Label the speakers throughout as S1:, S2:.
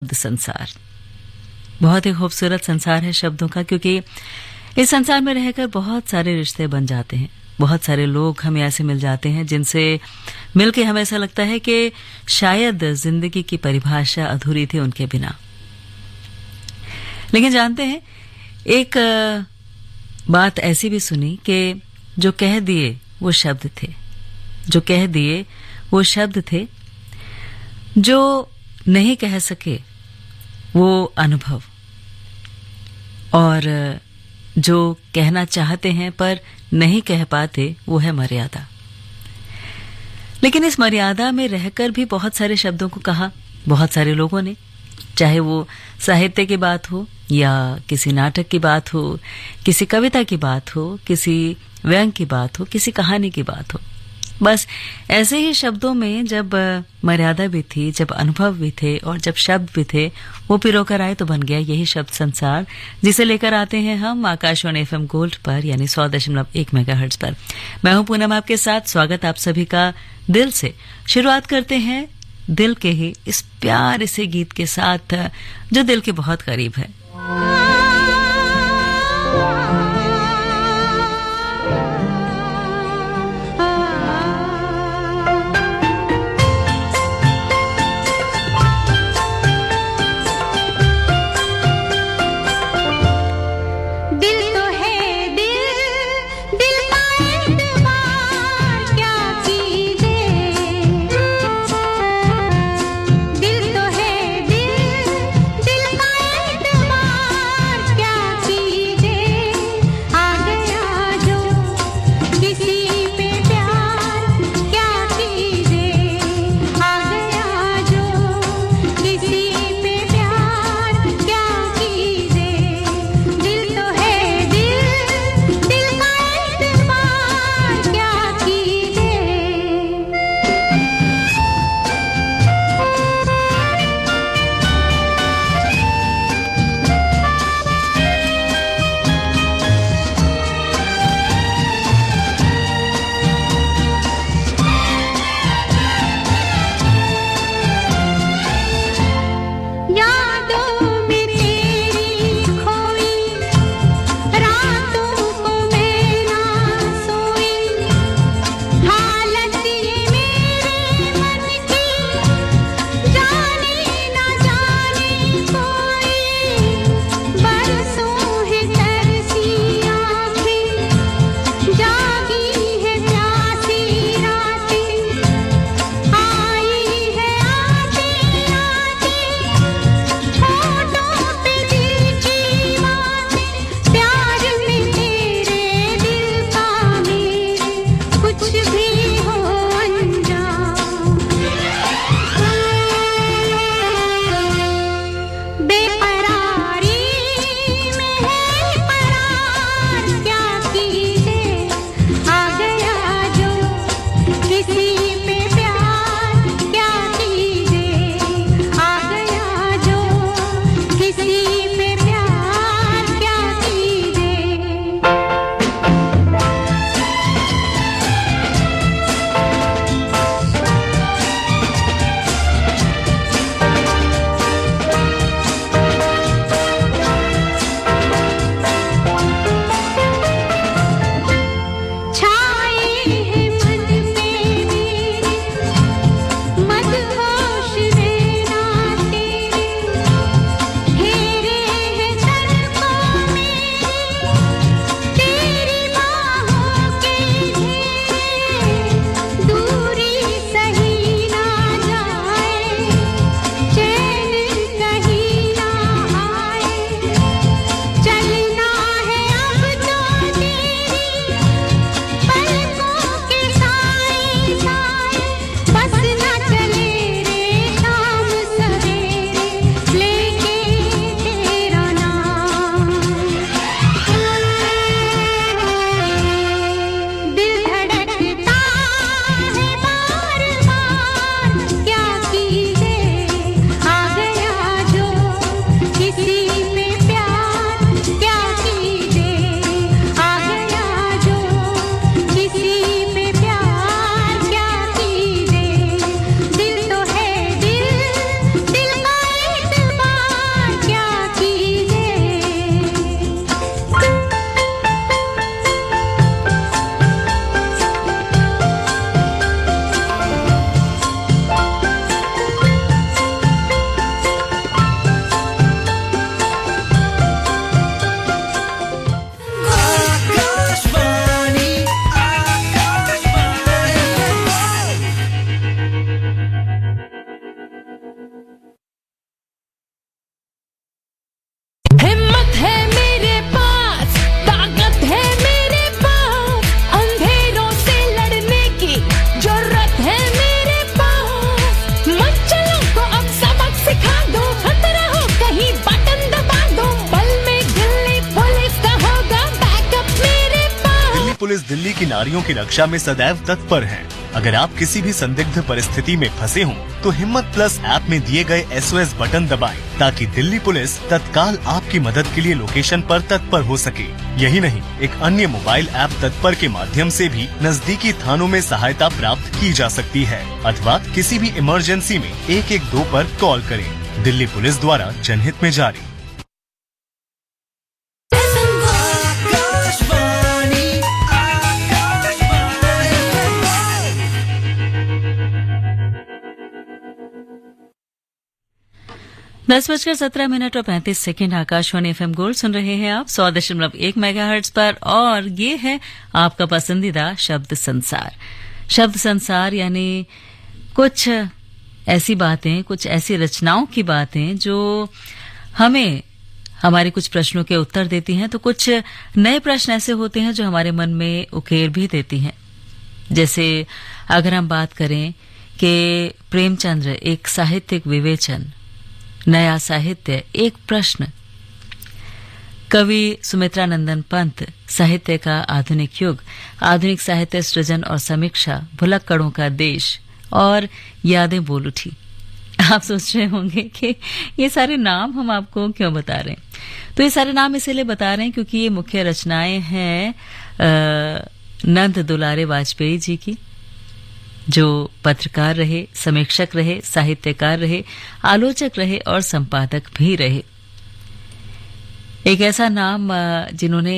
S1: संसार बहुत ही खूबसूरत संसार है शब्दों का, क्योंकि इस संसार में रहकर बहुत सारे रिश्ते बन जाते हैं। बहुत सारे लोग हमें ऐसे मिल जाते हैं जिनसे मिलके हमें ऐसा लगता है कि शायद जिंदगी की परिभाषा अधूरी थी उनके बिना। लेकिन जानते हैं, एक बात ऐसी भी सुनी कि जो कह दिए वो शब्द थे, जो कह दिए वो शब्द थे, जो नहीं कह सके वो अनुभव, और जो कहना चाहते हैं पर नहीं कह पाते वो है मर्यादा। लेकिन इस मर्यादा में रहकर भी बहुत सारे शब्दों को कहा बहुत सारे लोगों ने, चाहे वो साहित्य की बात हो या किसी नाटक की बात हो, किसी कविता की बात हो, किसी व्यंग की बात हो, किसी कहानी की बात हो। बस ऐसे ही शब्दों में जब मर्यादा भी थी, जब अनुभव भी थे और जब शब्द भी थे, वो पिरोकर आए तो बन गया यही शब्द संसार, जिसे लेकर आते हैं हम आकाशवाणी एफएम गोल्ड पर, यानी 100.1 मेगाहर्ट्ज पर। मैं हूं पूनम आपके साथ। स्वागत आप सभी का दिल से। शुरुआत करते हैं दिल के ही इस प्यारे से गीत के साथ जो दिल के बहुत करीब है।
S2: दिल तो है दिल, दिल का एतबार पुलिस दिल्ली की नारियों की रक्षा में सदैव तत्पर है। अगर आप किसी भी संदिग्ध परिस्थिति में फंसे हों, तो हिम्मत प्लस ऐप में दिए गए SOS बटन दबाएं, ताकि दिल्ली पुलिस तत्काल आपकी मदद के लिए लोकेशन पर तत्पर हो सके। यही नहीं, एक अन्य मोबाइल ऐप तत्पर के माध्यम से भी नजदीकी थानों में सहायता प्राप्त की जा सकती है, अथवा किसी भी इमरजेंसी में 112 पर कॉल करें। दिल्ली पुलिस द्वारा जनहित में जारी।
S1: दस बजकर 17 और 35 सेकेंड आकाशवाणी FM गोल्ड सुन रहे हैं आप 100.1 मेगाहर्ट्ज पर, और ये है आपका पसंदीदा शब्द संसार। शब्द संसार यानी कुछ ऐसी बातें, कुछ ऐसी रचनाओं की बातें जो हमें हमारे कुछ प्रश्नों के उत्तर देती हैं, तो कुछ नए प्रश्न ऐसे होते हैं जो हमारे मन में उकेर भी देती हैं। जैसे अगर हम बात करें कि प्रेमचंद्र एक साहित्यिक विवेचन, नया साहित्य एक प्रश्न, कवि सुमित्रा नंदन पंत साहित्य का आधुनिक युग, आधुनिक साहित्य सृजन और समीक्षा, भुलक्कड़ों का देश और यादें बोल उठी। आप सोच रहे होंगे कि ये सारे नाम हम आपको क्यों बता रहे हैं। तो ये सारे नाम इसलिए बता रहे हैं क्योंकि ये मुख्य रचनाएं हैं नंद दुलारे वाजपेयी जी की, जो पत्रकार रहे, समीक्षक रहे, साहित्यकार रहे, आलोचक रहे और संपादक भी रहे। एक ऐसा नाम जिन्होंने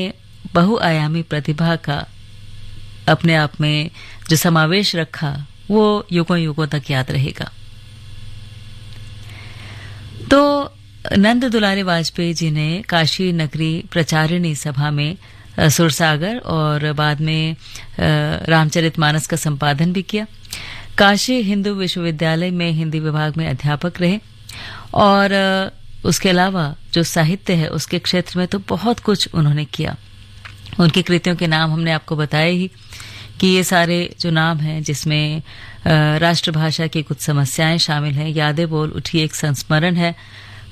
S1: बहुआयामी प्रतिभा का अपने आप में जो समावेश रखा, वो युगों युगों तक याद रहेगा। तो नंद दुलारे वाजपेयी जी ने काशी नगरी प्रचारिणी सभा में सुरसागर और बाद में रामचरितमानस का संपादन भी किया। काशी हिंदू विश्वविद्यालय में हिंदी विभाग में अध्यापक रहे, और उसके अलावा जो साहित्य है उसके क्षेत्र में तो बहुत कुछ उन्होंने किया। उनकी कृतियों के नाम हमने आपको बताए ही कि ये सारे जो नाम हैं, जिसमें राष्ट्रभाषा की कुछ समस्याएं शामिल हैं, यादें बोल उठी एक संस्मरण है,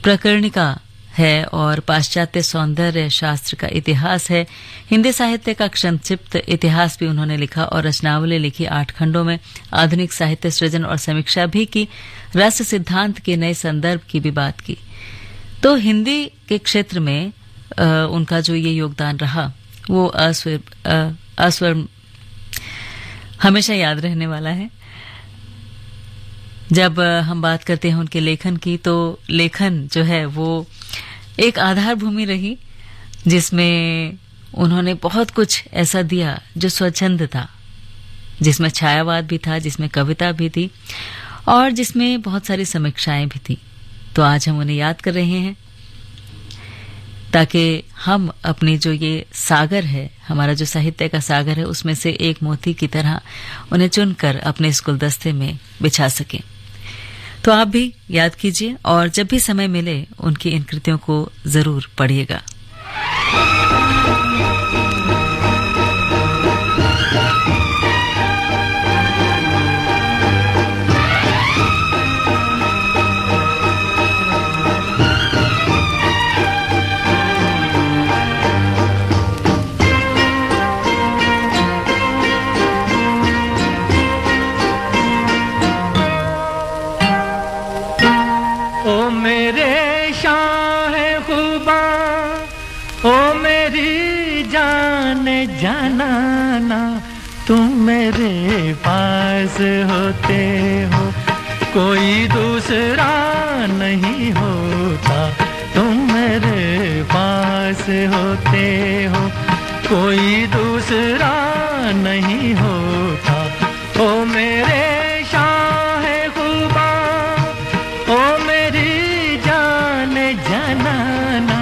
S1: प्रकरणिका है, और पाश्चात्य सौंदर्य शास्त्र का इतिहास है। हिंदी साहित्य का संक्षिप्त इतिहास भी उन्होंने लिखा और रचनावली लिखी 8 खंडों में। आधुनिक साहित्य सृजन और समीक्षा भी की, रस सिद्धांत के नए संदर्भ की भी बात की। तो हिंदी के क्षेत्र में उनका जो ये योगदान रहा, वो अस्वर हमेशा याद रहने वाला है। जब हम बात करते हैं उनके लेखन की, तो लेखन जो है वो एक आधार भूमि रही, जिसमें उन्होंने बहुत कुछ ऐसा दिया जो स्वच्छंद था, जिसमें छायावाद भी था, जिसमें कविता भी थी और जिसमें बहुत सारी समीक्षाएं भी थी। तो आज हम उन्हें याद कर रहे हैं, ताकि हम अपनी जो ये सागर है, हमारा जो साहित्य का सागर है, उसमें से एक मोती की तरह उन्हें चुनकर अपने इस गुलदस्ते में बिछा सकें। तो आप भी याद कीजिए, और जब भी समय मिले उनकी इन कृतियों को जरूर पढ़िएगा।
S3: जाना तुम मेरे पास होते हो, कोई दूसरा नहीं होता। तुम मेरे पास होते हो, कोई दूसरा नहीं होता। ओ मेरे शाह खुबा, ओ मेरी जान जनाना,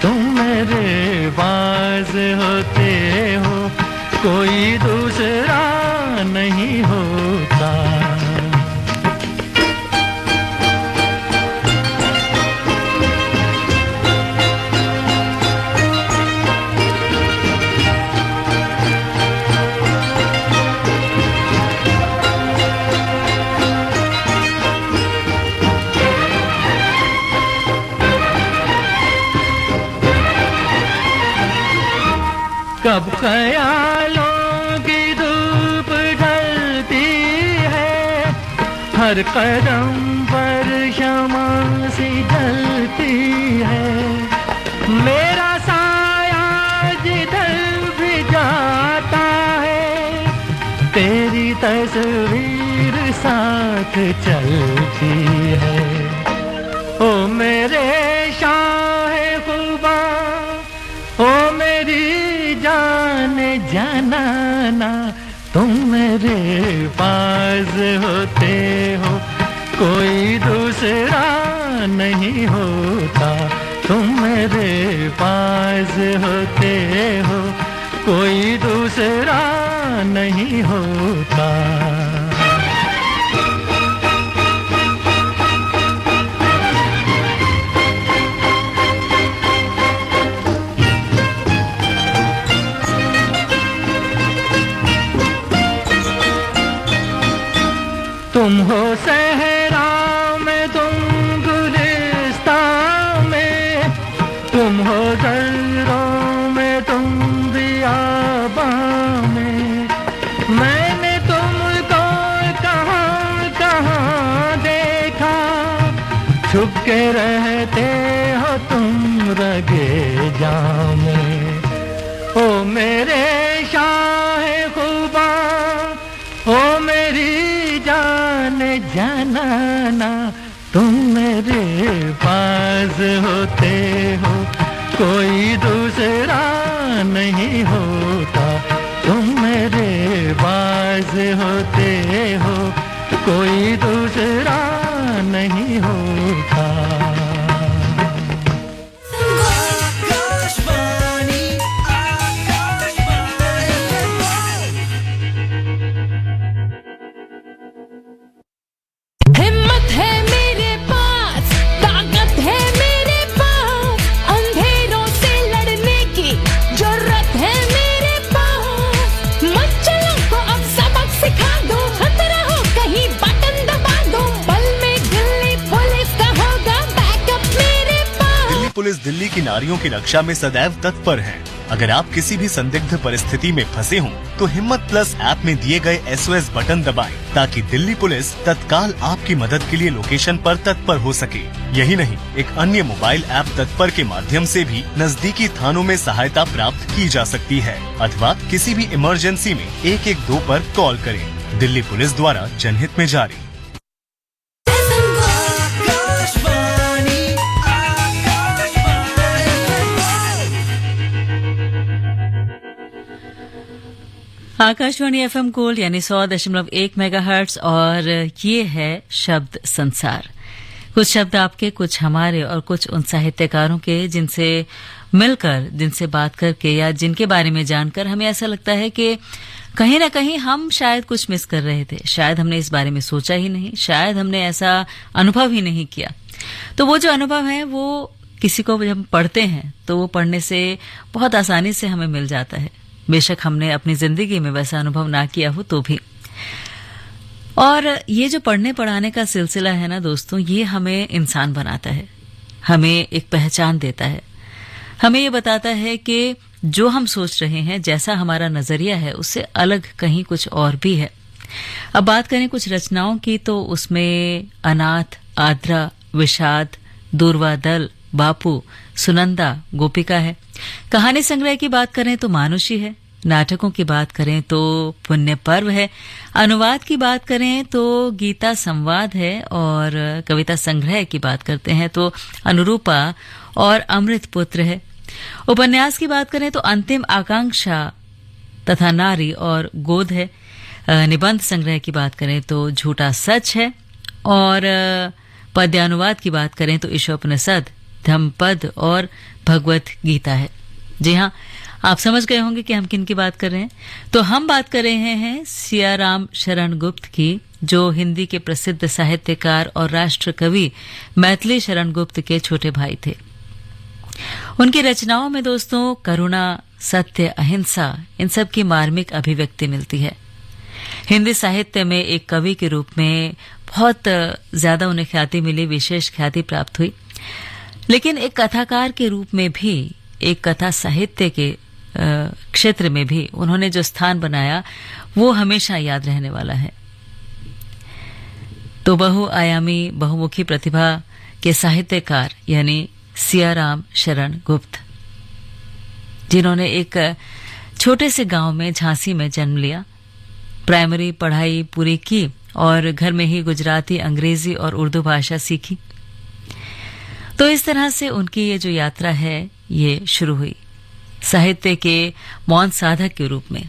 S3: तुम मेरे पास होते हो, कोई दूसरा नहीं होता। कब ख्यालों हर कदम पर शमा सी जलती है, मेरा साया जिधर भी जाता है, तेरी तस्वीर साथ चलती है। ओ मेरे शाहे खुदा, ओ मेरी जान जानाना, तुम मेरे पास होते हो कोई दूसरा नहीं होता, तुम मेरे पास होते हो कोई दूसरा नहीं होता। तुम हो सहरा में, तुम गुलिस्तान में, तुम हो जर्रों में, तुम बियाबां में, मैंने तुमको कहाँ कहाँ देखा, छुप के रहते हो तुम रगे जां में। ओ मेरे शाहे खुदा, ओ मेरी जान जानाना, तुम मेरे पास होते हो कोई दूसरा नहीं होता, तुम मेरे पास होते हो कोई दूसरा नहीं होता।
S2: पुलिस दिल्ली की नारियों की रक्षा में सदैव तत्पर है। अगर आप किसी भी संदिग्ध परिस्थिति में फंसे हों, तो हिम्मत प्लस ऐप में दिए गए SOS बटन दबाएं, ताकि दिल्ली पुलिस तत्काल आपकी मदद के लिए लोकेशन पर तत्पर हो सके। यही नहीं, एक अन्य मोबाइल ऐप तत्पर के माध्यम से भी नजदीकी थानों में सहायता प्राप्त की जा सकती है, अथवा किसी भी इमरजेंसी में 112 पर कॉल करें। दिल्ली पुलिस द्वारा जनहित में जारी।
S1: आकाशवाणी FM गोल्ड यानी 100.1 मेगाहर्ट्ज, और ये है शब्द संसार। कुछ शब्द आपके, कुछ हमारे, और कुछ उन साहित्यकारों के जिनसे मिलकर, जिनसे बात करके या जिनके बारे में जानकर हमें ऐसा लगता है कि कहीं ना कहीं हम शायद कुछ मिस कर रहे थे, शायद हमने इस बारे में सोचा ही नहीं, शायद हमने ऐसा अनुभव ही नहीं किया। तो वो जो अनुभव है वो किसी को जब हम पढ़ते हैं तो वो पढ़ने से बहुत आसानी से हमें मिल जाता है, बेशक हमने अपनी जिंदगी में वैसा अनुभव ना किया हो तो भी। और ये जो पढ़ने पढ़ाने का सिलसिला है ना दोस्तों, ये हमें इंसान बनाता है, हमें एक पहचान देता है, हमें ये बताता है कि जो हम सोच रहे हैं, जैसा हमारा नजरिया है, उससे अलग कहीं कुछ और भी है। अब बात करें कुछ रचनाओं की, तो उसमें अनाथ, आद्रा, विषाद, दूरवा दल, बापू, सुनंदा, गोपिका है। कहानी संग्रह की बात करें तो मानुषी है। नाटकों की बात करें तो पुण्य पर्व है। अनुवाद की बात करें तो गीता संवाद है। और कविता संग्रह की बात करते हैं तो अनुरूपा और अमृत पुत्र है। उपन्यास की बात करें तो अंतिम आकांक्षा तथा नारी और गोद है। निबंध संग्रह की बात करें तो झूठा सच है। और पद्यानुवाद की बात करें तो ईशोपनिषद, धम्मपद और भगवत गीता है। जी हाँ, आप समझ गए होंगे कि हम किन की बात कर रहे हैं। तो हम बात कर रहे हैं सियाराम शरण गुप्त की, जो हिंदी के प्रसिद्ध साहित्यकार और राष्ट्र कवि मैथिली शरण गुप्त के छोटे भाई थे। उनकी रचनाओं में दोस्तों करुणा, सत्य, अहिंसा, इन सब की मार्मिक अभिव्यक्ति मिलती है। हिंदी साहित्य में एक कवि के रूप में बहुत ज्यादा उन्हें ख्याति मिली, विशेष ख्याति प्राप्त हुई। लेकिन एक कथाकार के रूप में भी, एक कथा साहित्य के क्षेत्र में भी उन्होंने जो स्थान बनाया वो हमेशा याद रहने वाला है। तो बहुआयामी बहुमुखी प्रतिभा के साहित्यकार यानी सियाराम शरण गुप्त, जिन्होंने एक छोटे से गांव में झांसी में जन्म लिया, प्राइमरी पढ़ाई पूरी की और घर में ही गुजराती, अंग्रेजी और उर्दू भाषा सीखी। तो इस तरह से उनकी ये जो यात्रा है ये शुरू हुई साहित्य के मौन साधक के रूप में,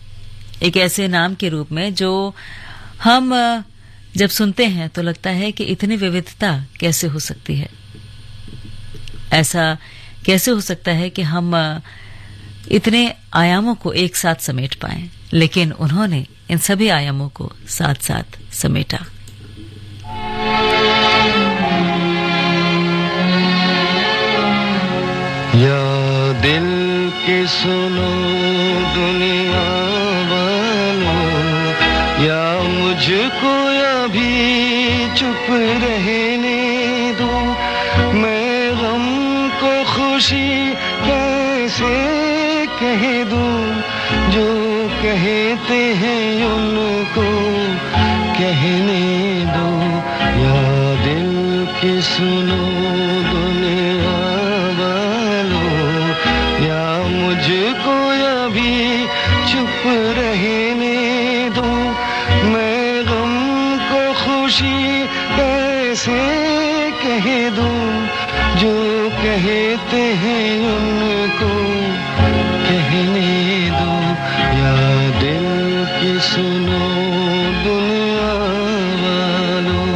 S1: एक ऐसे नाम के रूप में जो हम जब सुनते हैं तो लगता है कि इतनी विविधता कैसे हो सकती है, ऐसा कैसे हो सकता है कि हम इतने आयामों को एक साथ समेट पाएं। लेकिन उन्होंने इन सभी आयामों को साथ साथ समेटा।
S3: या दिल की सुनो दुनिया वालों, या मुझको अभी चुप रहने दो, मैं गम को खुशी कैसे कह दूं, जो कहते हैं उनको कहने दो। या दिल की सुनो दुनिया वालों, या मुझको अभी चुप रहने दो, मैं गम को खुशी कैसे कह दूं, जो कहते हैं उनको कहने दो। या दिल की सुनो दुनिया वालों।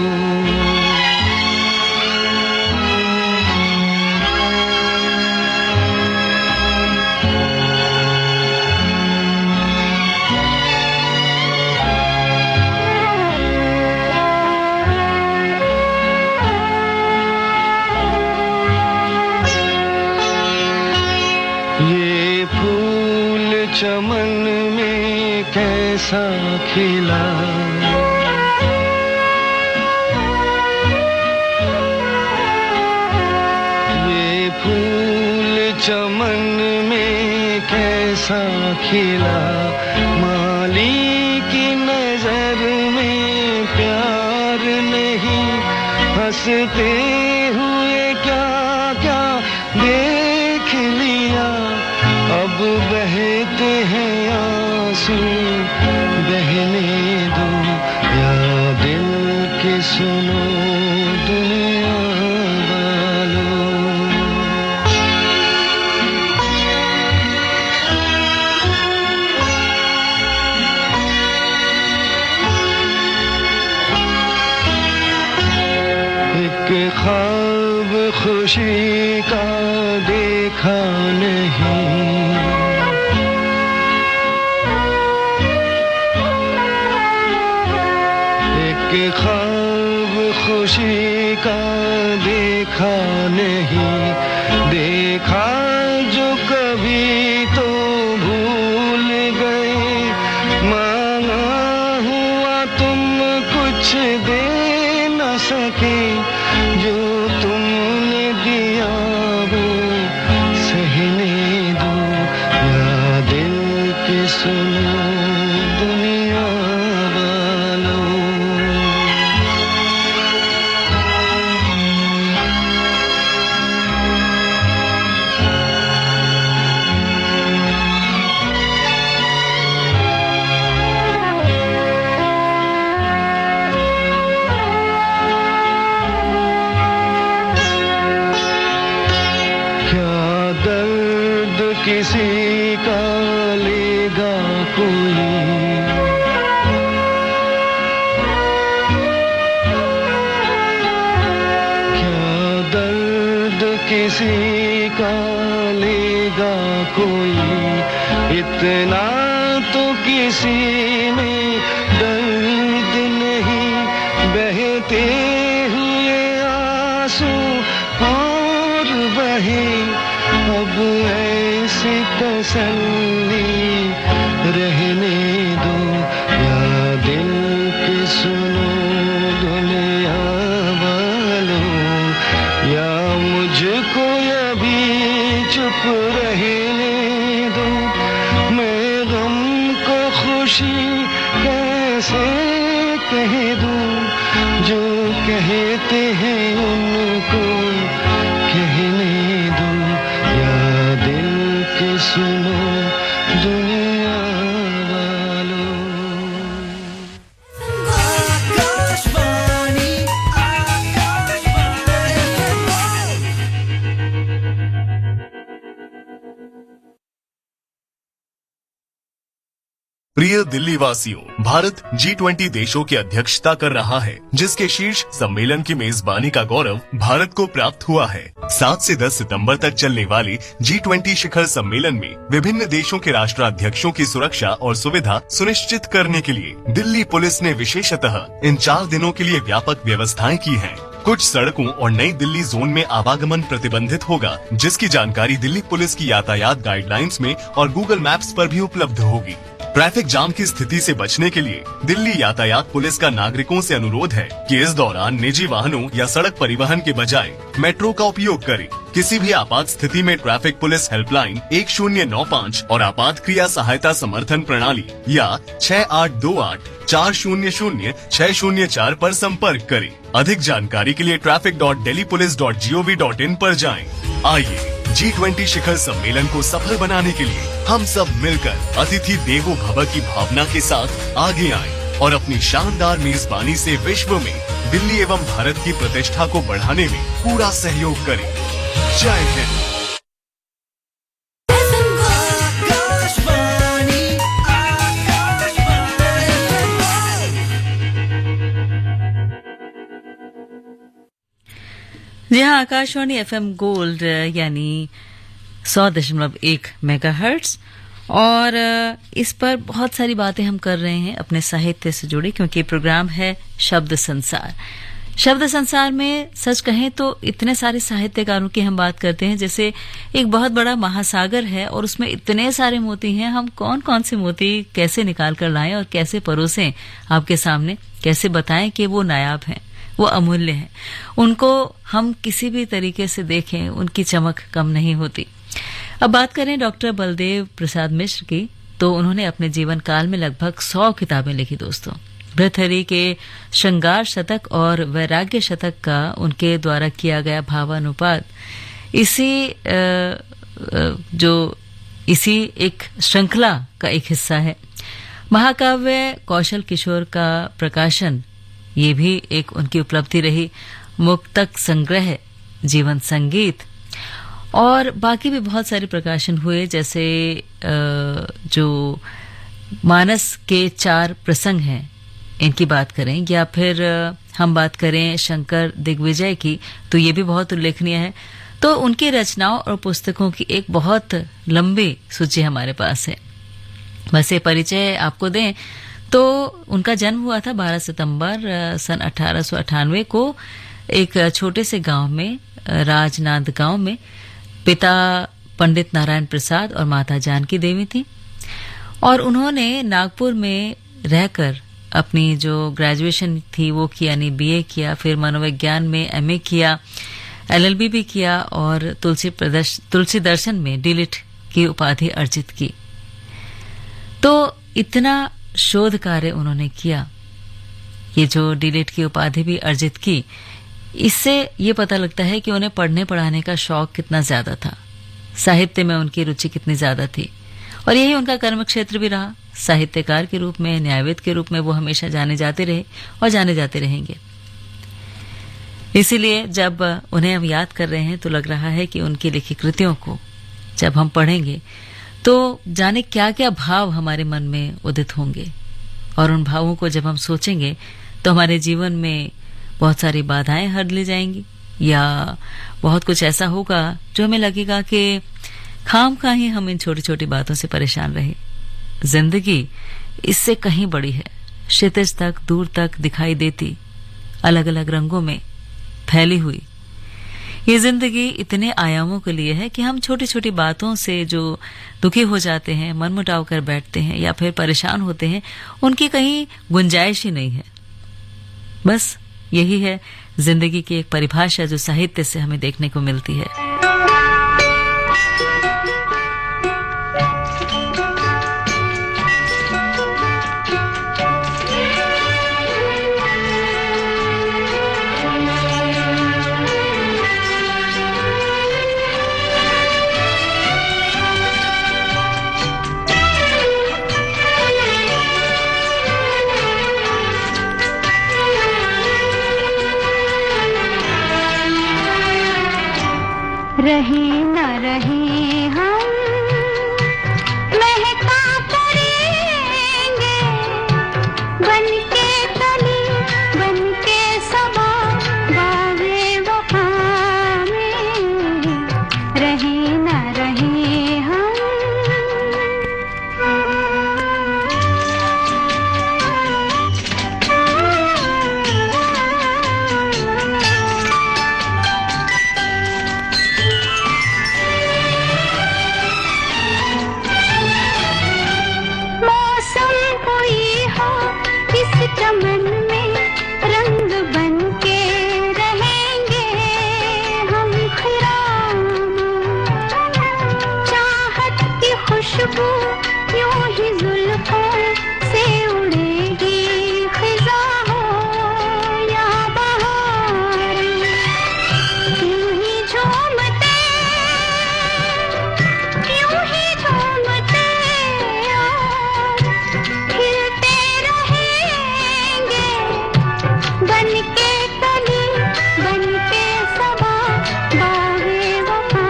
S3: ये फूल चमन में कैसा खिला, ये फूल चमन में कैसा खिला, माली की नजर में प्यार नहीं, हंसते हुए क्या क्या देख लिया, अब बहते हैं आंसू बहने दो। या दिल की सुनो दुनिया वालों। एक ख्वाब खुशी का देखा नहीं, एक ख्वाब खुशी का देखा नहीं, देखा जो कभी तो भूल गए, मांगा हुआ तुम कुछ दे न सके, जो तुमने दिया वो सहने दो। या दिल की सुनो दुनिया वालों। किसी का लेगा कोई, क्या दर्द किसी का लेगा कोई, इतना तो किसी में दर्द नहीं, बहते हुए आंसू और बहे, अब ऐसी तसल्ली रहने दो। या दिल की सुनो दुनिया वालों, या मुझको अभी चुप रहने दो, मैं गम को खुशी कैसे कह दूं, जो सुनो दुनिया वालों।
S2: प्रिय दिल्ली वासियों, भारत G20 देशों की अध्यक्षता कर रहा है, जिसके शीर्ष सम्मेलन की मेजबानी का गौरव भारत को प्राप्त हुआ है। 7 से 10 सितंबर तक चलने वाले G20 शिखर सम्मेलन में विभिन्न देशों के राष्ट्राध्यक्षों की सुरक्षा और सुविधा सुनिश्चित करने के लिए दिल्ली पुलिस ने विशेषतः इन 4 दिनों के लिए व्यापक व्यवस्थाएं की हैं। कुछ सड़कों और नई दिल्ली जोन में आवागमन प्रतिबंधित होगा, जिसकी जानकारी दिल्ली पुलिस की यातायात गाइडलाइंस में और गूगल मैप्स पर भी उपलब्ध होगी। ट्रैफिक जाम की स्थिति से बचने के लिए दिल्ली यातायात पुलिस का नागरिकों से अनुरोध है कि इस दौरान निजी वाहनों या सड़क परिवहन के बजाय मेट्रो का उपयोग करें। किसी भी आपात स्थिति में ट्रैफिक पुलिस हेल्पलाइन 1095 और आपात क्रिया सहायता समर्थन प्रणाली या 6828-400-604 पर संपर्क करें। अधिक जानकारी के लिए traffic.delhipolice.gov.in पर जाएं। आइए G20 शिखर सम्मेलन को सफल बनाने के लिए हम सब मिलकर अतिथि देवो भव की भावना के साथ आगे आएं और अपनी शानदार मेजबानी से विश्व में दिल्ली एवं भारत की प्रतिष्ठा को बढ़ाने में पूरा सहयोग करें। जय हिंद।
S1: जी हाँ, आकाशवाणी FM गोल्ड यानी 100.1 मेगाहर्ट्ज और इस पर बहुत सारी बातें हम कर रहे हैं अपने साहित्य से जुड़ी, क्योंकि प्रोग्राम है शब्द संसार। शब्द संसार में सच कहें तो इतने सारे साहित्यकारों की हम बात करते हैं, जैसे एक बहुत बड़ा महासागर है और उसमें इतने सारे मोती हैं। हम कौन कौन से मोती कैसे निकाल कर लाएं और कैसे परोसें आपके सामने, कैसे बताएं कि वो नायाब हैं, वो अमूल्य हैं। उनको हम किसी भी तरीके से देखें, उनकी चमक कम नहीं होती। अब बात करें डॉक्टर बलदेव प्रसाद मिश्र की, तो उन्होंने अपने जीवन काल में लगभग 100 किताबें लिखी दोस्तों। भृतहरि के श्रृंगार शतक और वैराग्य शतक का उनके द्वारा किया गया भावानुवाद इसी एक श्रृंखला का एक हिस्सा है। महाकाव्य कौशल किशोर का प्रकाशन, ये भी एक उनकी उपलब्धि रही। मुक्तक संग्रह, जीवन संगीत और बाकी भी बहुत सारे प्रकाशन हुए, जैसे जो मानस के 4 प्रसंग हैं, इनकी बात करें, या फिर हम बात करें शंकर दिग्विजय की, तो ये भी बहुत उल्लेखनीय है। तो उनकी रचनाओं और पुस्तकों की एक बहुत लंबी सूची हमारे पास है। वैसे परिचय आपको दें तो उनका जन्म हुआ था 12 सितंबर सन 1898 को एक छोटे से गांव में, राजनांद गांव में। पिता पंडित नारायण प्रसाद और माता जानकी देवी थी और उन्होंने नागपुर में रहकर अपनी जो ग्रेजुएशन थी वो की, यानी BA किया, फिर मनोविज्ञान में MA किया, LLB भी किया और तुलसी दर्शन में D.Litt की उपाधि अर्जित की। तो इतना शोध कार्य उन्होंने किया, ये जो D.Litt की उपाधि भी अर्जित की, इससे ये पता लगता है कि उन्हें पढ़ने पढ़ाने का शौक कितना ज्यादा था, साहित्य में उनकी रुचि कितनी ज्यादा थी और यही उनका कर्म क्षेत्र भी रहा। साहित्यकार के रूप में, न्यायविद के रूप में वो हमेशा जाने जाते रहे और जाने जाते रहेंगे। इसीलिए जब उन्हें हम याद कर रहे हैं तो लग रहा है कि उनकी लिखी कृतियों को जब हम पढ़ेंगे तो जाने क्या क्या भाव हमारे मन में उदित होंगे और उन भावों को जब हम सोचेंगे तो हमारे जीवन में बहुत सारी बाधाएं हट ली जाएंगी या बहुत कुछ ऐसा होगा जो हमें लगेगा कि खामखा ही हम इन छोटी छोटी बातों से परेशान रहे। जिंदगी इससे कहीं बड़ी है, क्षितिज तक दूर तक दिखाई देती, अलग अलग रंगों में फैली हुई। ये जिंदगी इतने आयामों के लिए है कि हम छोटी छोटी बातों से जो दुखी हो जाते हैं, मनमुटाव कर बैठते हैं या फिर परेशान होते हैं, उनकी कहीं गुंजाइश ही नहीं है। बस यही है जिंदगी की एक परिभाषा जो साहित्य से हमें देखने को मिलती है।
S4: रहे न रहे हम महका करेंगे बनके कली बनके सबा बागे वफा में रहे न रहे हम चमन में रंग बनके रहेंगे हम खिराम चाहत की खुशबू यूं ही जुल्फों से उड़ेगी खिजा हो या बहार यूं ही झूमते और खिलते बनके कली बनके सबा बागे वफा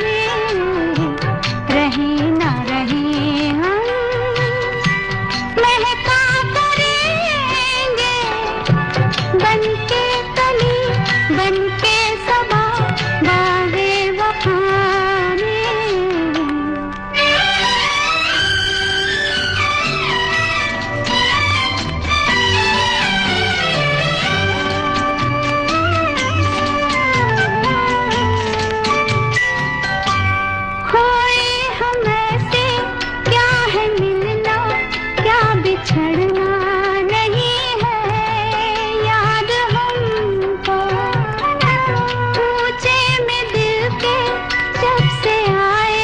S4: में रहे न रहे हम महका करेंगे बनके कली बनके सबा बागे वफा में बिछड़ना नहीं है याद हमको पूछे में दिल के जब से आए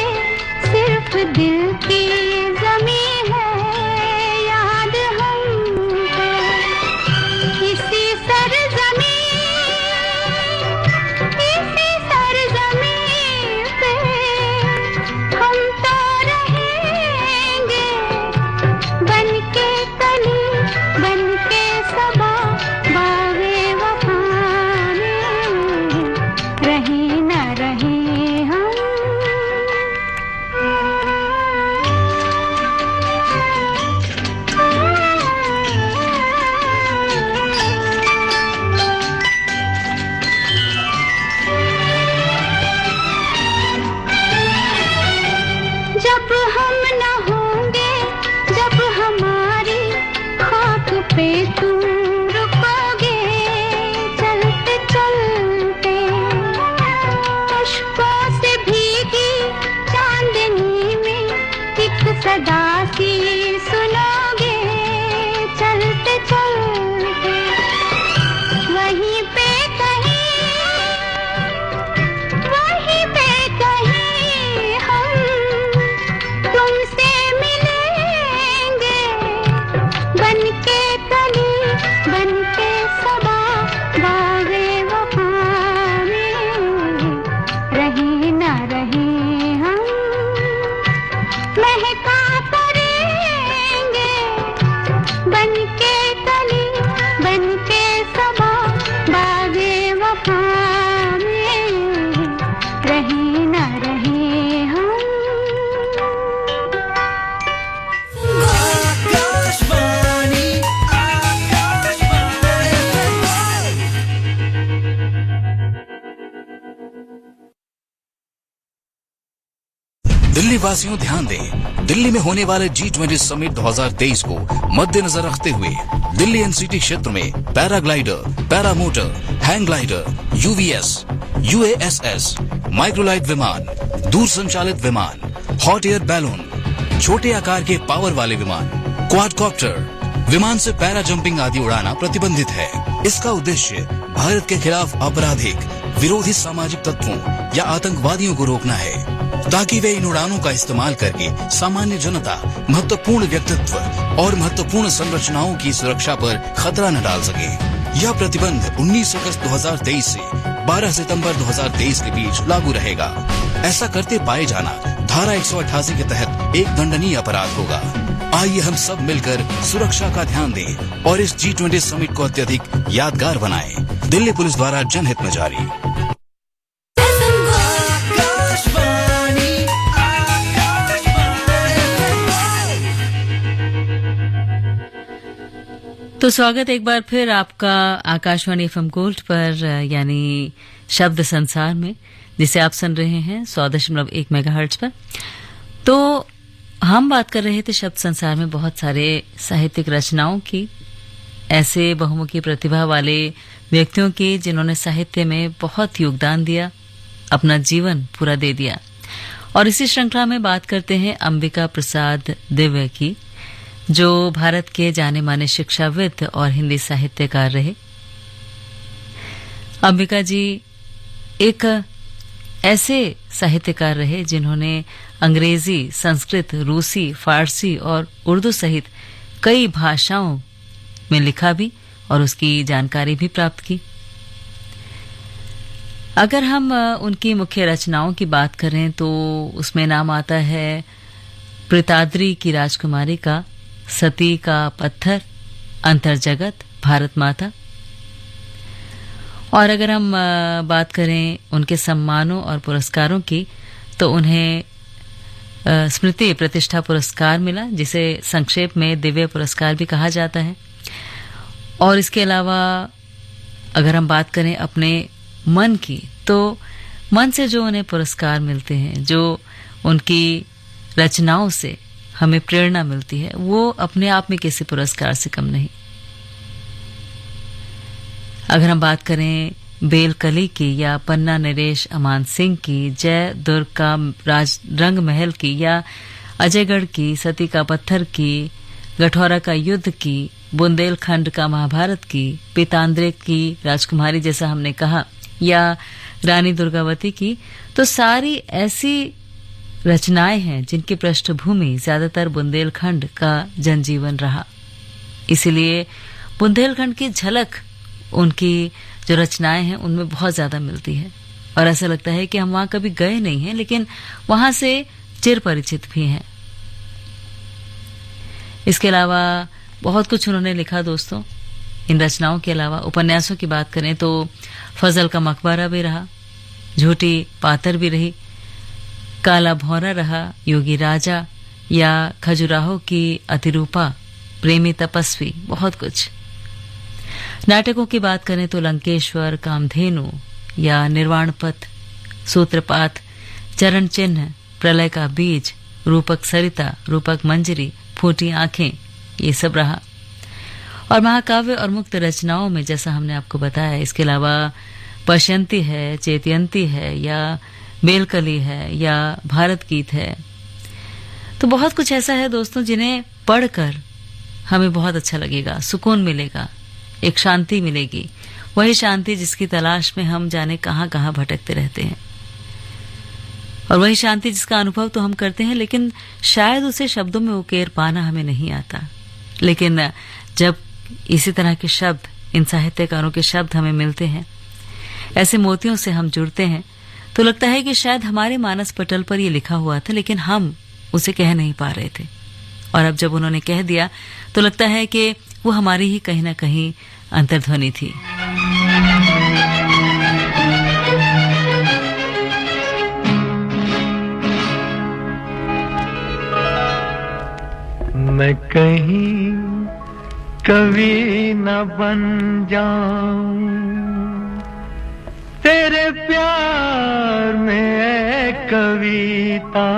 S4: सिर्फ दिल की जमी है याद हमको इसी सरजमी पे हम तो रहेंगे बनके कली बनके सबा बागे वफा में रहे न रहे हम जब हम न होंगे जब हमारी खाक पे तुम रुकोगे चलते चलते अश्कों से भीगी चांदनी में एक सदा सी सुनोगे चलते चलते वहीं पे कहीं हम तुमसे मिलेंगे बनके कली बनके सबा बागे वफा में रहे न रहे हम महका करेंगे बनके कली बनके सबा बागे वफा में रहे न रहे हम
S5: दिल्ली वासियों ध्यान दें, दिल्ली में होने वाले G20 समिट 2023 को मद्देनजर रखते हुए दिल्ली एनसीटी क्षेत्र में paraglider, paramotor, hang glider, UVS, USS, microlight विमान, दूर संचालित विमान, हॉट एयर बैलून, छोटे आकार के पावर वाले विमान, क्वाडकॉप्टर, विमान से पैरा जंपिंग आदि उड़ाना प्रतिबंधित है। इसका उद्देश्य भारत के खिलाफ आपराधिक विरोधी सामाजिक तत्वों या आतंकवादियों को रोकना है, ताकि वे इन उड़ानों का इस्तेमाल करके सामान्य जनता, महत्वपूर्ण व्यक्तित्व और महत्वपूर्ण संरचनाओं की सुरक्षा पर खतरा न डाल सके। यह प्रतिबंध 19 अगस्त 2023 से 12 सितंबर 2023 के बीच लागू रहेगा। ऐसा करते पाए जाना धारा 188 के तहत एक दंडनीय अपराध होगा। आइए हम सब मिलकर सुरक्षा का ध्यान दें और इस G20 समिट को अत्यधिक यादगार बनाएं। दिल्ली पुलिस द्वारा जनहित में जारी।
S1: तो स्वागत एक बार फिर आपका आकाशवाणी एफएम गोल्ड पर यानी शब्द संसार में, जिसे आप सुन रहे हैं 100.1 मेगाहर्ट्ज पर। तो हम बात कर रहे थे शब्द संसार में बहुत सारे साहित्यिक रचनाओं की, ऐसे बहुमुखी प्रतिभा वाले व्यक्तियों की जिन्होंने साहित्य में बहुत योगदान दिया, अपना जीवन पूरा दे दिया। और इसी श्रृंखला में बात करते हैं अंबिका प्रसाद दिव्य की, जो भारत के जाने माने शिक्षाविद और हिंदी साहित्यकार रहे। अंबिका जी एक ऐसे साहित्यकार रहे जिन्होंने अंग्रेजी, संस्कृत, रूसी, फारसी और उर्दू सहित कई भाषाओं में लिखा भी और उसकी जानकारी भी प्राप्त की। अगर हम उनकी मुख्य रचनाओं की बात करें तो उसमें नाम आता है प्रिताद्री की राजकुमारी का, सती का पत्थर, अंतर्जगत, भारत माता। और अगर हम बात करें उनके सम्मानों और पुरस्कारों की, तो उन्हें स्मृति प्रतिष्ठा पुरस्कार मिला, जिसे संक्षेप में दिव्य पुरस्कार भी कहा जाता है। और इसके अलावा अगर हम बात करें अपने मन की, तो मन से जो उन्हें पुरस्कार मिलते हैं, जो उनकी रचनाओं से हमें प्रेरणा मिलती है, वो अपने आप में किसी पुरस्कार से कम नहीं। अगर हम बात करें बेलकली की या पन्ना नरेश अमान सिंह की, जय दुर्ग का रंग महल की या अजयगढ़ की, सती का पत्थर की, गठौरा का युद्ध की, बुंदेलखंड का महाभारत की, पीतांद्रे की राजकुमारी जैसा हमने कहा, या रानी दुर्गावती की, तो सारी ऐसी रचनाएं हैं जिनकी पृष्ठभूमि ज्यादातर बुंदेलखंड का जनजीवन रहा। इसीलिए बुंदेलखंड की झलक उनकी जो रचनाएं हैं उनमें बहुत ज्यादा मिलती है, और ऐसा लगता है कि हम वहां कभी गए नहीं हैं, लेकिन वहां से चिर परिचित भी हैं। इसके अलावा बहुत कुछ उन्होंने लिखा दोस्तों। इन रचनाओं के अलावा उपन्यासों की बात करें तो फजल का मकबरा भी रहा, झूठी पातर भी रही, काला भौरा रहा, योगी राजा, या खजुराहो की अतिरूपा, प्रेमी तपस्वी, बहुत कुछ। नाटकों की बात करें तो लंकेश्वर, कामधेनु या निर्वाण पथ, सूत्रपात, चरण चिन्ह, प्रलय का बीज, रूपक सरिता, रूपक मंजरी, फूटी आंखें, ये सब रहा। और महाकाव्य और मुक्त रचनाओं में जैसा हमने आपको बताया, इसके अलावा पश्यंती है, चेतयंती है, या बेलकली है, या भारत गीत है। तो बहुत कुछ ऐसा है दोस्तों जिन्हें पढ़कर हमें बहुत अच्छा लगेगा, सुकून मिलेगा, एक शांति मिलेगी, वही शांति जिसकी तलाश में हम जाने कहां कहां भटकते रहते हैं, और वही शांति जिसका अनुभव तो हम करते हैं, लेकिन शायद उसे शब्दों में उकेर पाना हमें नहीं आता। लेकिन जब इसी तरह के शब्द, इन साहित्यकारों के शब्द हमें मिलते हैं, ऐसे मोतियों से हम जुड़ते हैं, तो लगता है कि शायद हमारे मानस पटल पर ये लिखा हुआ था, लेकिन हम उसे कह नहीं पा रहे थे। और अब जब उन्होंने कह दिया तो लगता है कि वो हमारी ही कहीं ना कहीं अंतर्ध्वनि थी।
S3: मैं कहीं कवि न बन जाऊं तेरे प्यार में है कविता,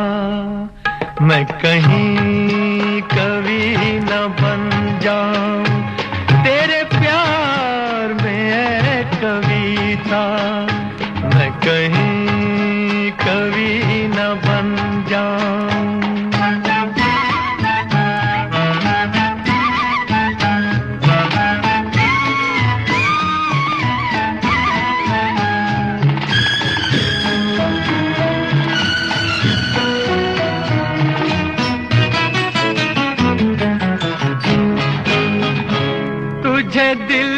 S3: मैं कहीं कवि न बन जाऊं तेरे प्यार में है कविता, मैं कहीं कवि न बन जाऊं। तुझे दिल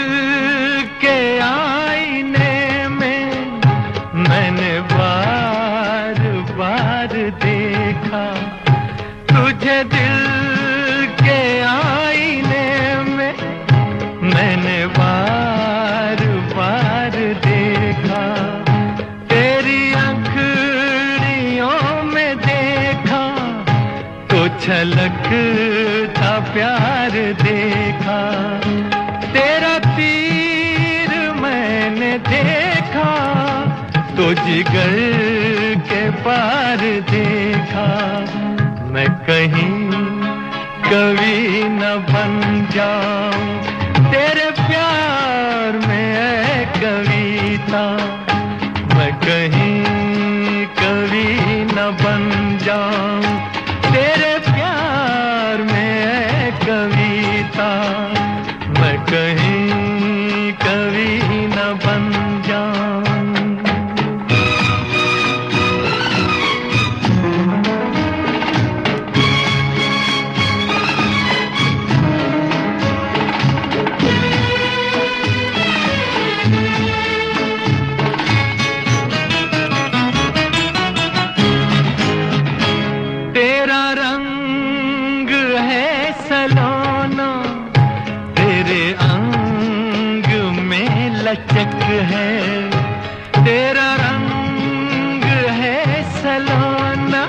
S3: के आईने में मैंने बार बार देखा, तुझे दिल के आईने में मैंने बार बार देखा, तेरी आँखों में देखा तो छलकता प्यार देखा, देखा तो जिगर के पार देखा, मैं कहीं कभी न बन जाऊं तेरे प्यार में है कविता, मैं कहीं कभी न बन जाऊं तेरे प्यार में है कविता, मैं कहीं कभी न बन जाऊं। तेरा रंग है सलोना, तेरे अंग में लचक है, तेरा रंग है सलोना,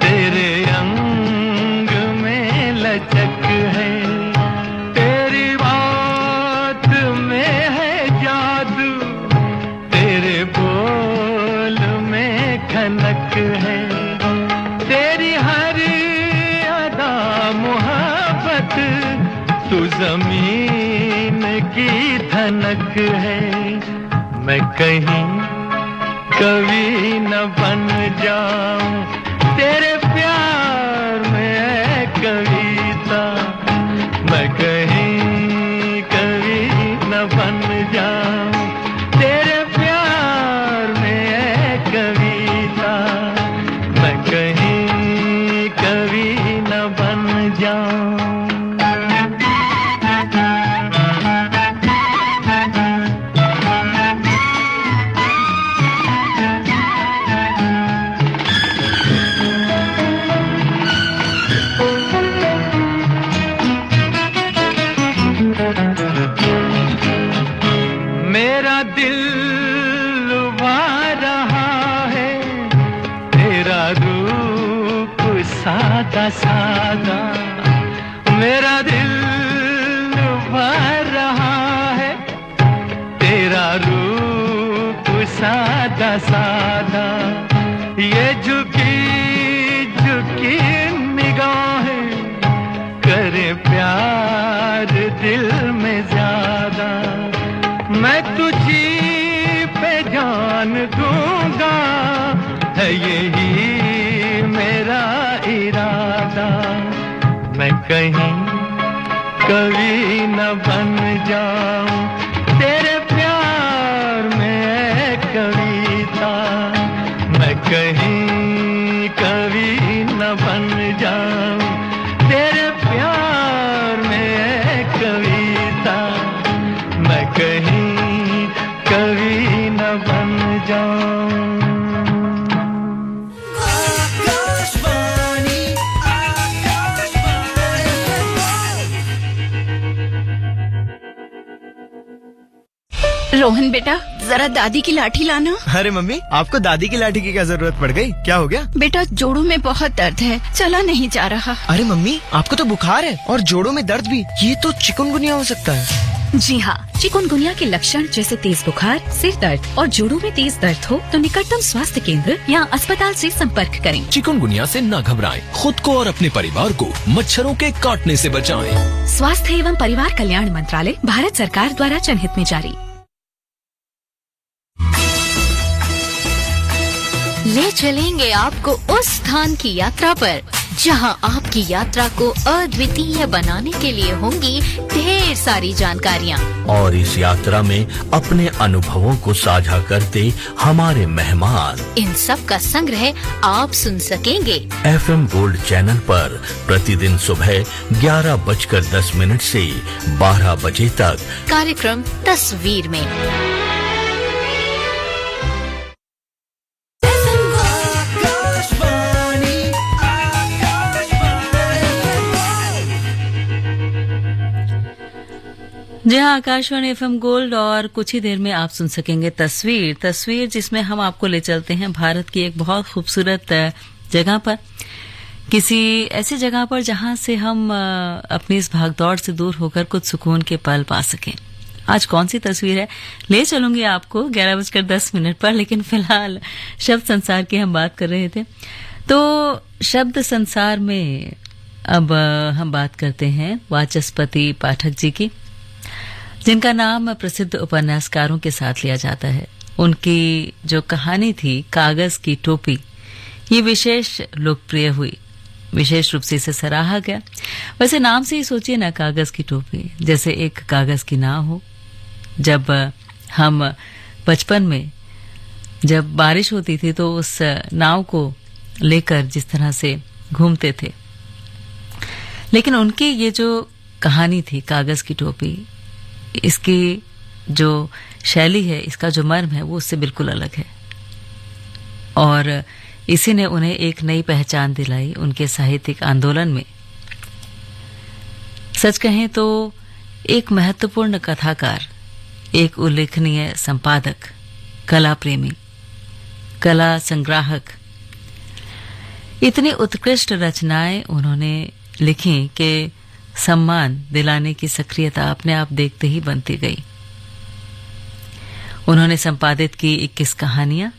S3: तेरे अंग में लचक है, तेरी बात में है जादू, तेरे बोल में खनक है, तेरी हर अदा मोहब्बत, तू जमीन की धनक है, मैं कहीं कभी न बन जाऊं तेरे प्यार में है कविता, मैं कहीं कभी न बन जाऊं तेरे प्यार में है कविता, मैं कहीं कभी न बन जाऊं। मेरा दिल लुभा रहा है तेरा रूप सादा सादा, मेरा दिल लुभा रहा है तेरा रूप सादा सादा, ये झुकी झुकी निगाहें करे प्यार दिल में ज्यादा, मैं तुझी पे जान दूंगा है यही मेरा इरादा, मैं कहीं कभी न बन जाऊं तेरे प्यार में है कविता, मैं कहीं कभी न बन जाऊं तेरे प्यार में है कविता, मैं कहीं कभी न बन जाऊं।
S6: रोहन बेटा, जरा दादी की लाठी लाना।
S7: अरे मम्मी, आपको दादी की लाठी की क्या जरूरत पड़ गई? क्या हो गया?
S6: बेटा जोड़ों में बहुत दर्द है, चला नहीं जा रहा।
S7: अरे मम्मी, आपको तो बुखार है और जोड़ों में दर्द भी, ये तो चिकनगुनिया हो सकता है।
S8: जी हाँ, चिकनगुनिया के लक्षण जैसे तेज बुखार, सिर दर्द और जोड़ों में तेज दर्द हो तो निकटतम स्वास्थ्य केंद्र या अस्पताल से संपर्क करें।
S9: चिकनगुनिया से न घबराएं, खुद को और अपने परिवार को मच्छरों के काटने से बचाएं।
S8: स्वास्थ्य एवं परिवार कल्याण मंत्रालय, भारत सरकार द्वारा जनहित में जारी।
S10: ले चलेंगे आपको उस स्थान की यात्रा पर जहां आपकी यात्रा को अद्वितीय बनाने के लिए होंगी ढेर सारी जानकारियां।
S11: और इस यात्रा में अपने अनुभवों को साझा करते हमारे मेहमान,
S10: इन सब का संग्रह आप सुन सकेंगे
S11: FM गोल्ड चैनल पर प्रतिदिन सुबह 11:10 से 12 बजे तक
S10: कार्यक्रम तस्वीर में।
S1: जी हाँ, आकाशवाणी FM गोल्ड और कुछ ही देर में आप सुन सकेंगे तस्वीर जिसमें हम आपको ले चलते हैं भारत की एक बहुत खूबसूरत जगह पर, किसी ऐसी जगह पर जहां से हम अपनी इस भागदौड़ से दूर होकर कुछ सुकून के पल पा सकें। आज कौन सी तस्वीर है ले चलूंगी आपको 11:10 पर, लेकिन फिलहाल शब्द संसार की हम बात कर रहे थे। तो शब्द संसार में अब हम बात करते हैं वाचस्पति पाठक जी की, जिनका नाम प्रसिद्ध उपन्यासकारों के साथ लिया जाता है। उनकी जो कहानी थी कागज की टोपी, ये विशेष लोकप्रिय हुई, विशेष रूप से इसे सराहा गया। वैसे नाम से ही सोचिए ना, कागज की टोपी, जैसे एक कागज की नाव हो। जब हम बचपन में जब बारिश होती थी तो उस नाव को लेकर जिस तरह से घूमते थे, लेकिन उनकी ये जो कहानी थी कागज की टोपी, इसकी जो शैली है, इसका जो मर्म है, वो उससे बिल्कुल अलग है। और इसी ने उन्हें एक नई पहचान दिलाई उनके साहित्यिक आंदोलन में। सच कहें तो एक महत्वपूर्ण कथाकार, एक उल्लेखनीय संपादक, कला प्रेमी, कला संग्राहक, इतनी उत्कृष्ट रचनाएं उन्होंने लिखी कि सम्मान दिलाने की सक्रियता अपने आप देखते ही बनती गई। उन्होंने संपादित की 21 कहानियां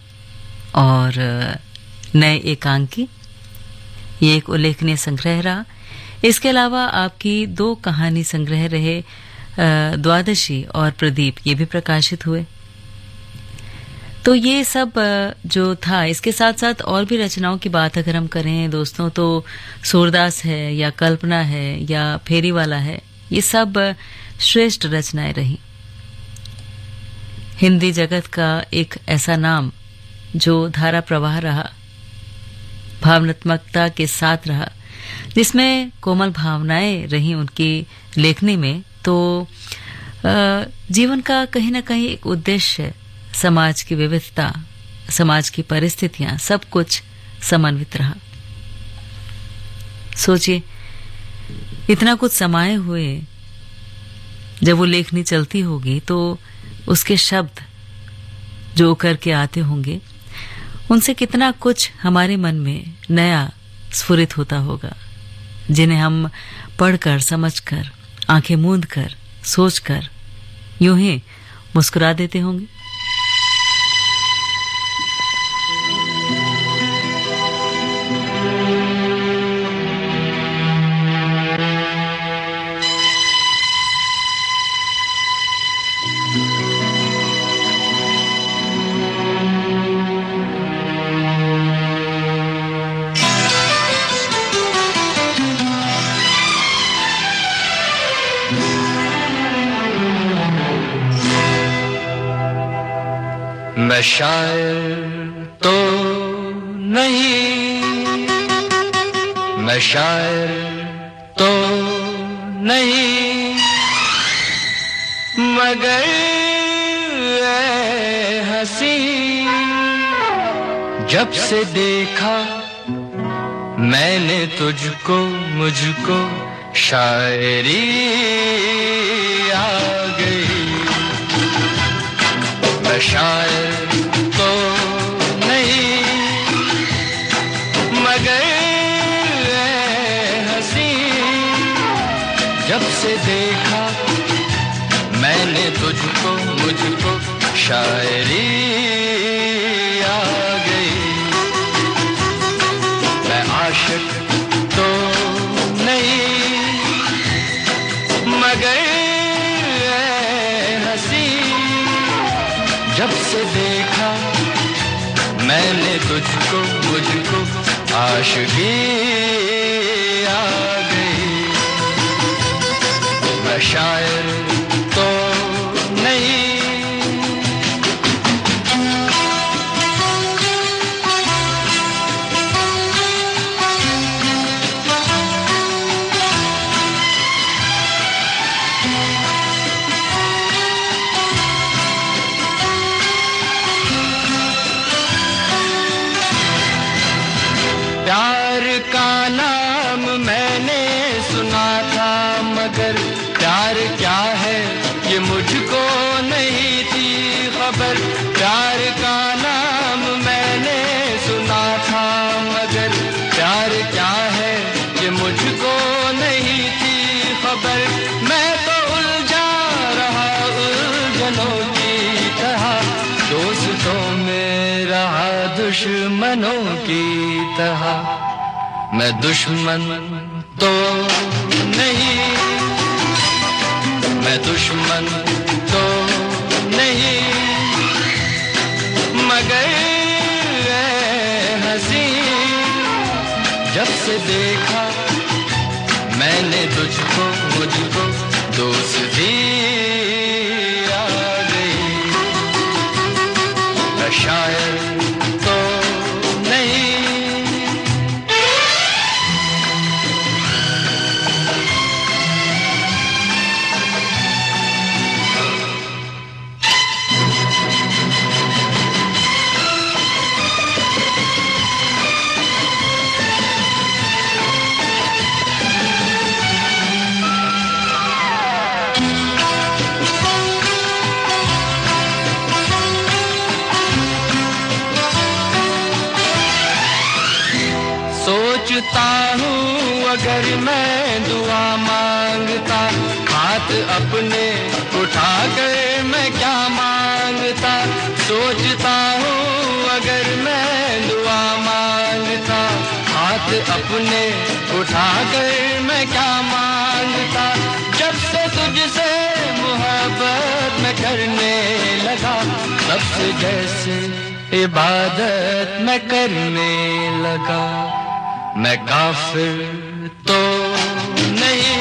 S1: और नए एकांकी, ये एक उल्लेखनीय संग्रह रहा। इसके अलावा आपकी 2 कहानी संग्रह रहे द्वादशी और प्रदीप, ये भी प्रकाशित हुए। तो ये सब जो था, इसके साथ साथ और भी रचनाओं की बात अगर हम करें दोस्तों, तो सूरदास है या कल्पना है या फेरीवाला है, ये सब श्रेष्ठ रचनाएं रही। हिंदी जगत का एक ऐसा नाम जो धारा प्रवाह रहा, भावनात्मकता के साथ रहा, जिसमें कोमल भावनाएं रही उनकी लेखनी में। तो जीवन का कहीं ना कहीं एक उद्देश्य, समाज की विविधता, समाज की परिस्थितियां, सब कुछ समन्वित रहा। सोचिए, इतना कुछ समाये हुए जब वो लेखनी चलती होगी तो उसके शब्द जो उकर के आते होंगे, उनसे कितना कुछ हमारे मन में नया स्फुरित होता होगा, जिन्हें हम पढ़कर, समझकर, आंखें मूंद कर, सोचकर यूं ही मुस्कुरा देते होंगे।
S3: मैं शायर तो नहीं, मैं शायर तो नहीं, मगर ऐ हंसी, जब से देखा मैंने तुझको, मुझको शायरी आ गई। मैं शायर तो नहीं, मगर हंसी, जब से देखा मैंने तुझको, मुझको शायरी आ गई। मैं आशिक तो नहीं, मगर हंसी, जब से देखा मैंने तुझको, मुझको आशिकी आ गई। मैं शायर तो नहीं, प्यार का नाम मैंने सुना था, मगर प्यार क्या है दुश्मनों की तरह। मैं दुश्मन तो नहीं, मैं दुश्मन तो नहीं, मगर हंसी जब से देखा मैंने तुझको, मुझको दोस्ती आ गई। मैं शायर तो नहीं, सोचता हूँ अगर मैं दुआ मांगता, हाथ अपने उठा कर मैं क्या मांगता। सोचता हूँ अगर मैं दुआ मांगता, हाथ अपने उठा कर मैं क्या मांगता। जब से तुझसे मोहब्बत मैं करने लगा, तब से जैसे इबादत मैं करने लगा। मैं काफिर तो नहीं,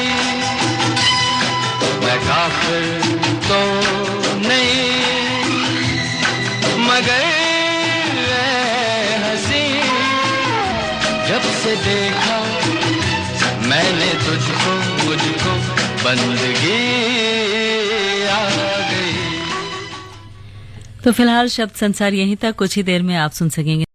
S3: मैं काफिर तो नहीं, मगर हंसी जब से देखा मैंने तुझको, मुझको बंदगी आ गई।
S1: तो फिलहाल शब्द संसार यहीं तक, कुछ ही देर में आप सुन सकेंगे